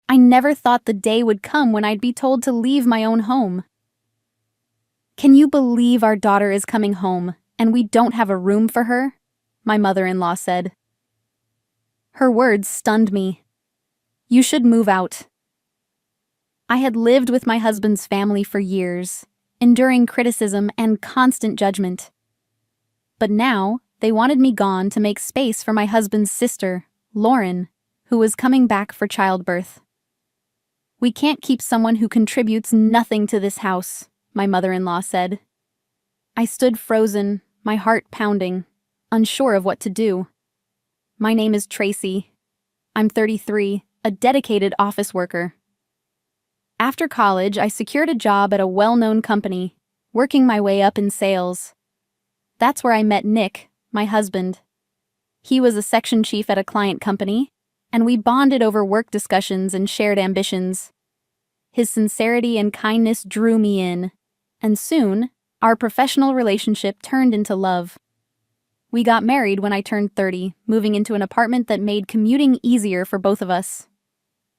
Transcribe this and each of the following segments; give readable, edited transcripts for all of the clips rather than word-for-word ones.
I never thought the day would come when I'd be told to leave my own home. Can you believe our daughter is coming home, and we don't have a room for her? My mother-in-law said. Her words stunned me. You should move out. I had lived with my husband's family for years, enduring criticism and constant judgment. But now, they wanted me gone to make space for my husband's sister, Lauren, who was coming back for childbirth. We can't keep someone who contributes nothing to this house, my mother-in-law said. I stood frozen, my heart pounding, unsure of what to do. My name is Tracy. I'm 33, a dedicated office worker. After college, I secured a job at a well-known company, working my way up in sales. That's where I met Nick, my husband. He was a section chief at a client company, and we bonded over work discussions and shared ambitions. His sincerity and kindness drew me in, and soon, our professional relationship turned into love. We got married when I turned 30, moving into an apartment that made commuting easier for both of us.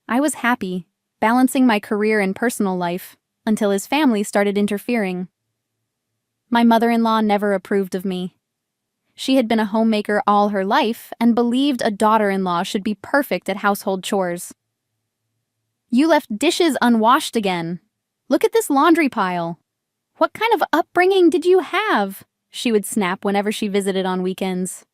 I was happy, balancing my career and personal life, until his family started interfering. My mother-in-law never approved of me. She had been a homemaker all her life and believed a daughter-in-law should be perfect at household chores. You left dishes unwashed again. Look at this laundry pile. What kind of upbringing did you have? She would snap whenever she visited on weekends.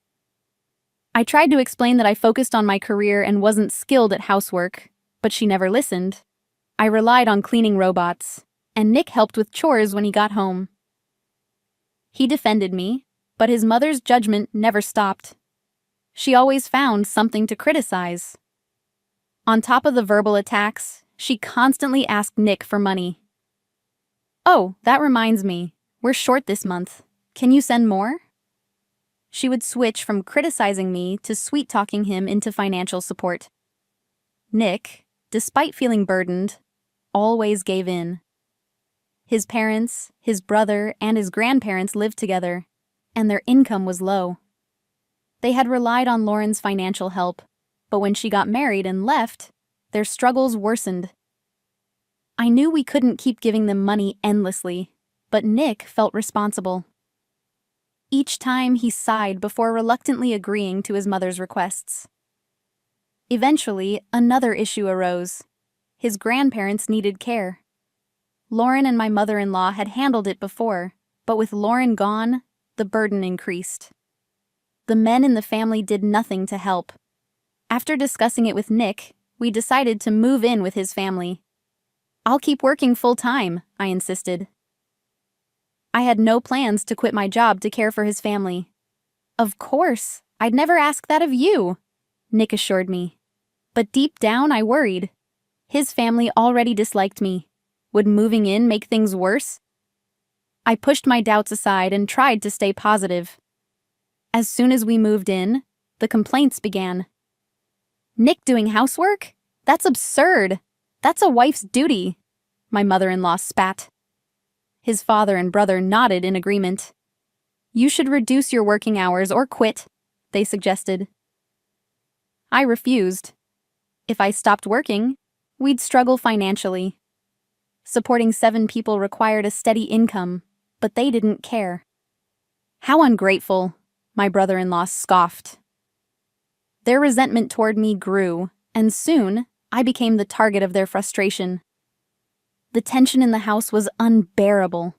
I tried to explain that I focused on my career and wasn't skilled at housework, but she never listened. I relied on cleaning robots, and Nick helped with chores when he got home. He defended me, but his mother's judgment never stopped. She always found something to criticize. On top of the verbal attacks, she constantly asked Nick for money. Oh, that reminds me, we're short this month. Can you send more? She would switch from criticizing me to sweet-talking him into financial support. Nick, despite feeling burdened, always gave in. His parents, his brother, and his grandparents lived together, and their income was low. They had relied on Lauren's financial help, but when she got married and left, their struggles worsened. I knew we couldn't keep giving them money endlessly, but Nick felt responsible. Each time he sighed before reluctantly agreeing to his mother's requests. Eventually, another issue arose. His grandparents needed care. Lauren and my mother-in-law had handled it before, but with Lauren gone, the burden increased. The men in the family did nothing to help. After discussing it with Nick, we decided to move in with his family. I'll keep working full-time, I insisted. I had no plans to quit my job to care for his family. Of course, I'd never ask that of you, Nick assured me. But deep down, I worried. His family already disliked me. Would moving in make things worse? I pushed my doubts aside and tried to stay positive. As soon as we moved in, the complaints began. Nick doing housework? That's absurd. That's a wife's duty, my mother-in-law spat. His father and brother nodded in agreement. You should reduce your working hours or quit, they suggested. I refused. If I stopped working, we'd struggle financially. Supporting 7 people required a steady income, but they didn't care. How ungrateful, my brother-in-law scoffed. Their resentment toward me grew, and soon I became the target of their frustration. The tension in the house was unbearable.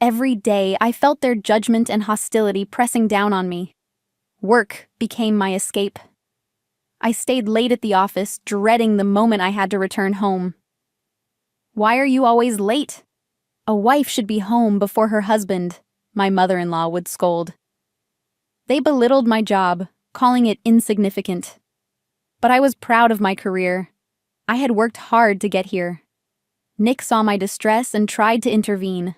Every day I felt their judgment and hostility pressing down on me. Work became my escape. I stayed late at the office, dreading the moment I had to return home. Why are you always late? A wife should be home before her husband, my mother-in-law would scold. They belittled my job, calling it insignificant. But I was proud of my career. I had worked hard to get here. Nick saw my distress and tried to intervene.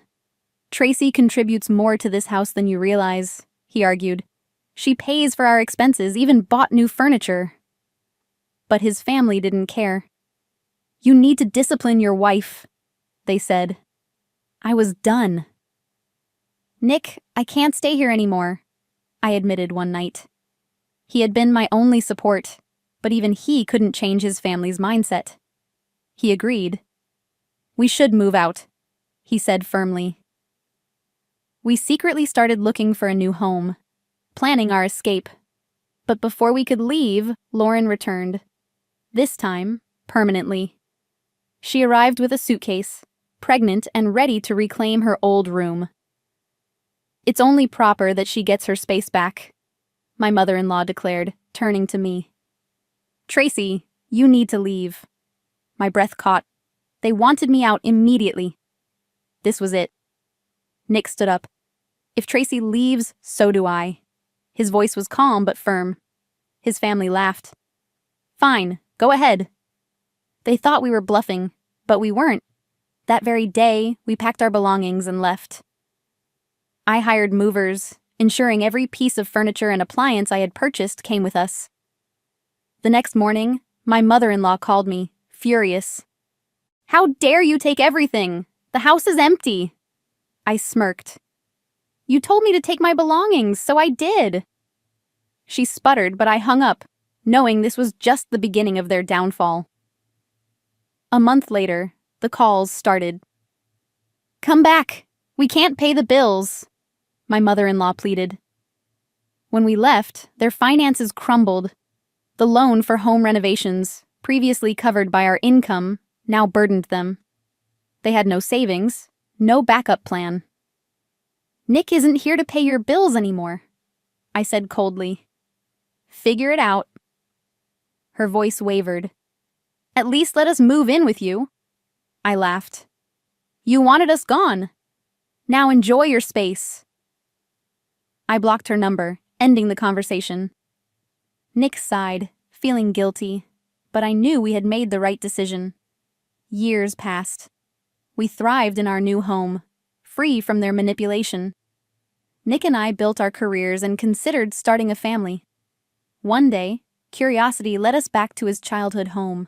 Tracy contributes more to this house than you realize, he argued. She pays for our expenses, even bought new furniture. But his family didn't care. You need to discipline your wife, they said. I was done. Nick, I can't stay here anymore, I admitted one night. He had been my only support, but even he couldn't change his family's mindset. He agreed. We should move out, he said firmly. We secretly started looking for a new home, planning our escape. But before we could leave, Lauren returned. This time, permanently. She arrived with a suitcase, pregnant and ready to reclaim her old room. It's only proper that she gets her space back, my mother-in-law declared, turning to me. Tracy, you need to leave. My breath caught. They wanted me out immediately. This was it. Nick stood up. If Tracy leaves, so do I. His voice was calm but firm. His family laughed. Fine, go ahead. They thought we were bluffing, but we weren't. That very day, we packed our belongings and left. I hired movers, ensuring every piece of furniture and appliance I had purchased came with us. The next morning, my mother-in-law called me, furious. How dare you take everything? The house is empty. I smirked. You told me to take my belongings, so I did. She sputtered, but I hung up, knowing this was just the beginning of their downfall. A month later, the calls started. Come back. We can't pay the bills, my mother-in-law pleaded. When we left, their finances crumbled. The loan for home renovations, previously covered by our income, now burdened them. They had no savings, no backup plan. Nick isn't here to pay your bills anymore, I said coldly. Figure it out. Her voice wavered. At least let us move in with you. I laughed. You wanted us gone. Now enjoy your space. I blocked her number, ending the conversation. Nick sighed, feeling guilty, but I knew we had made the right decision. Years passed. We thrived in our new home, free from their manipulation. Nick and I built our careers and considered starting a family. One day, curiosity led us back to his childhood home.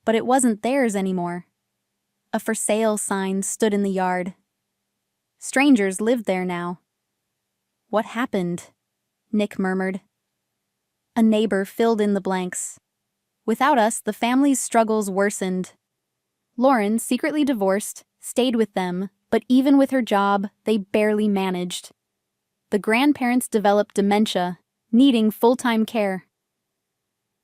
But it wasn't theirs anymore. A for sale sign stood in the yard. Strangers lived there now. What happened? Nick murmured. A neighbor filled in the blanks. Without us, the family's struggles worsened. Lauren, secretly divorced, stayed with them, but even with her job, they barely managed. The grandparents developed dementia, needing full-time care.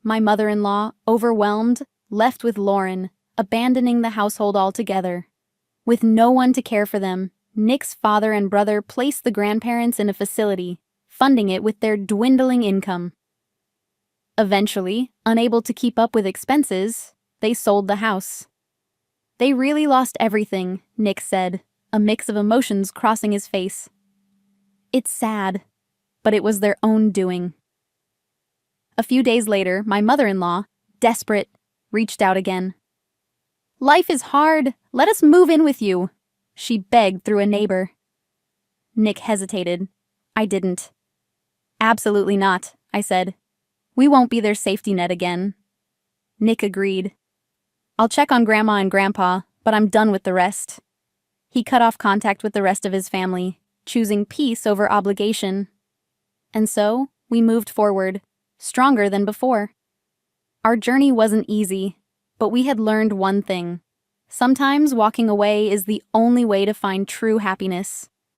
My mother-in-law, overwhelmed, left with Lauren, abandoning the household altogether. With no one to care for them, Nick's father and brother placed the grandparents in a facility, funding it with their dwindling income. Eventually, unable to keep up with expenses, they sold the house. They really lost everything, Nick said, a mix of emotions crossing his face. It's sad, but it was their own doing. A few days later, my mother-in-law, desperate, reached out again. Life is hard. Let us move in with you, she begged through a neighbor. Nick hesitated. I didn't. Absolutely not, I said. We won't be their safety net again. Nick agreed. I'll check on Grandma and Grandpa, but I'm done with the rest. He cut off contact with the rest of his family, choosing peace over obligation. And so, we moved forward, stronger than before. Our journey wasn't easy, but we had learned one thing. Sometimes walking away is the only way to find true happiness.